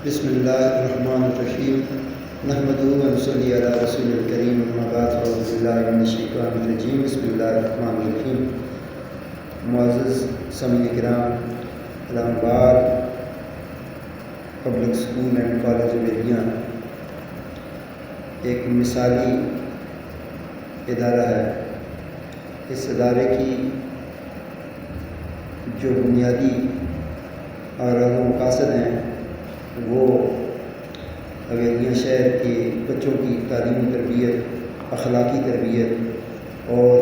بسم اللہ الرحمن الرحیم نحمدہ و نصلی علی رسول الکریم اما بعد اعوذ باللہ من الشیطان الرجیم بسم اللہ الرحمن الرحیم۔ معزز سامعین کرام، اسلام آباد پبلک اسکول اینڈ کالج بیلیاں ایک مثالی ادارہ ہے۔ اس ادارے کی جو بنیادی اور مقاصد ہیں وہ حویلیاں شہر کے بچوں کی تعلیمی تربیت، اخلاقی تربیت اور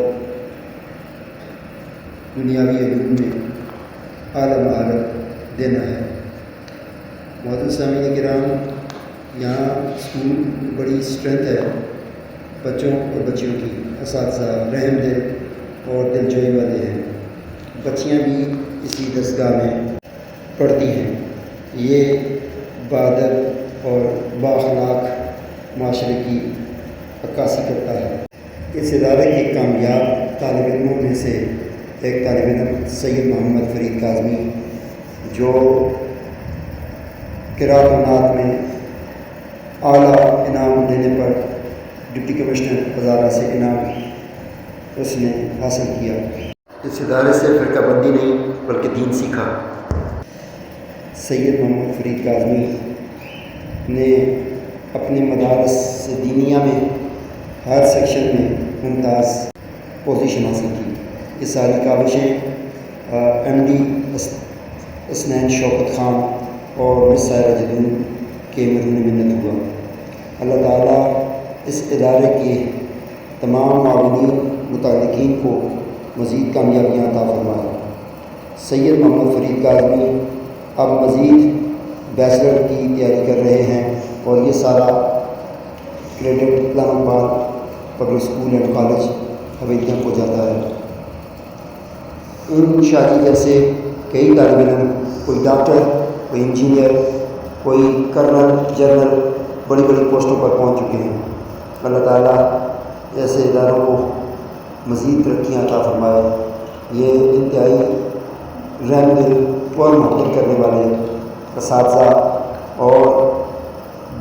دنیاوی علوم میں اعلیٰ مہارت دینا ہے۔ معزز سامعین کرام، یہاں اسکول بڑی اسٹرینتھ ہے بچوں اور بچیوں کی، اساتذہ رحم دل اور دل جوئی والے ہیں۔ بچیاں بھی اسی درسگاہ میں پڑھتی ہیں۔ یہ باادب اور بااخلاق معاشرے کی عکاسی کرتا ہے۔ اس ادارے کے کامیاب طالب علموں میں سے ایک طالب علم سید محمد فرید کاظمی، جو قراءت و نعت میں اعلیٰ انعام لینے پر ڈپٹی کمشنر ہزارہ سے انعام اس نے حاصل کیا۔ اس ادارے سے فرقہ بندی نہیں بلکہ دین سیکھا۔ سید محمد فرید کاظمی نے اپنے مدارس دینیہ میں ہر سیکشن میں ممتاز پوزیشن حاصل کی۔ یہ ساری کاوشیں ایم ڈی اسنین شوکت خان اور مس سائرہ جدون کے مرہون منت ہوا۔ اللہ تعالیٰ اس ادارے کے تمام معاونین متعلقین کو مزید کامیابیاں عطا فرمائے۔ سید محمد فرید کاظمی اب مزید بیچلر کی تیاری کر رہے ہیں اور یہ سارا کریڈٹ اسلام آباد پبلک اسکول اینڈ کالج حویلیاں کو جاتا ہے۔ ان شادی جیسے کئی طالب علم، کوئی ڈاکٹر، کوئی انجینئر، کوئی کرنل، جنرل، بڑی بڑی پوسٹوں پر پہنچ چکے ہیں۔ اللہ تعالیٰ ایسے اداروں کو مزید ترقیاں عطا فرمائے۔ یہ انتہائی رحم دل اور محبت کرنے والے اساتذہ اور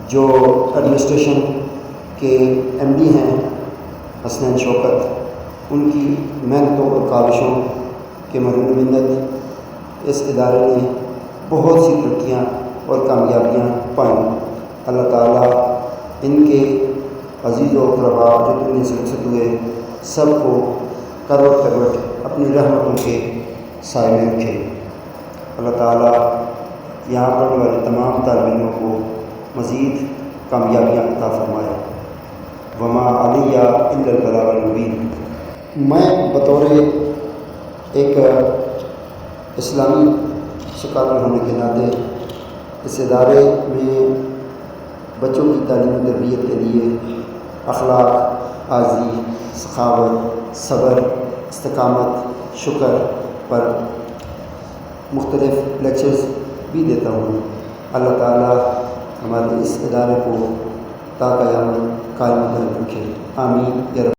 جو ایڈمنسٹریشن کے ایم ڈی ہیں حسنین شوکت، ان کی محنتوں اور کاوشوں کے مرہون منت اس ادارے نے بہت سی ترقیاں اور کامیابیاں پائیں۔ اللہ تعالیٰ ان کے عزیز و اقربا جو دنیا سے رخصت ہوئے سب کو کروٹ کروٹ اپنی رحمتوں کے سائے میں رکھے۔ اللہ تعالیٰ یہاں پڑھنے والے تمام طالب علموں کو مزید کامیابیاں عطا فرمائے۔ وما علیہ الا البلاغ المبین۔ میں بطور ایک اسلامی سکالر ہونے کے ناطے اس ادارے میں بچوں کی تعلیم و تربیت کے لیے اخلاق، عاجزی، سخاوت، صبر، استقامت، شکر پر مختلف لیکچرز بھی دیتا ہوں۔ اللہ تعالیٰ ہمارے اس ادارے کو تا قیامت قائم رکھے۔ آمین یا رب۔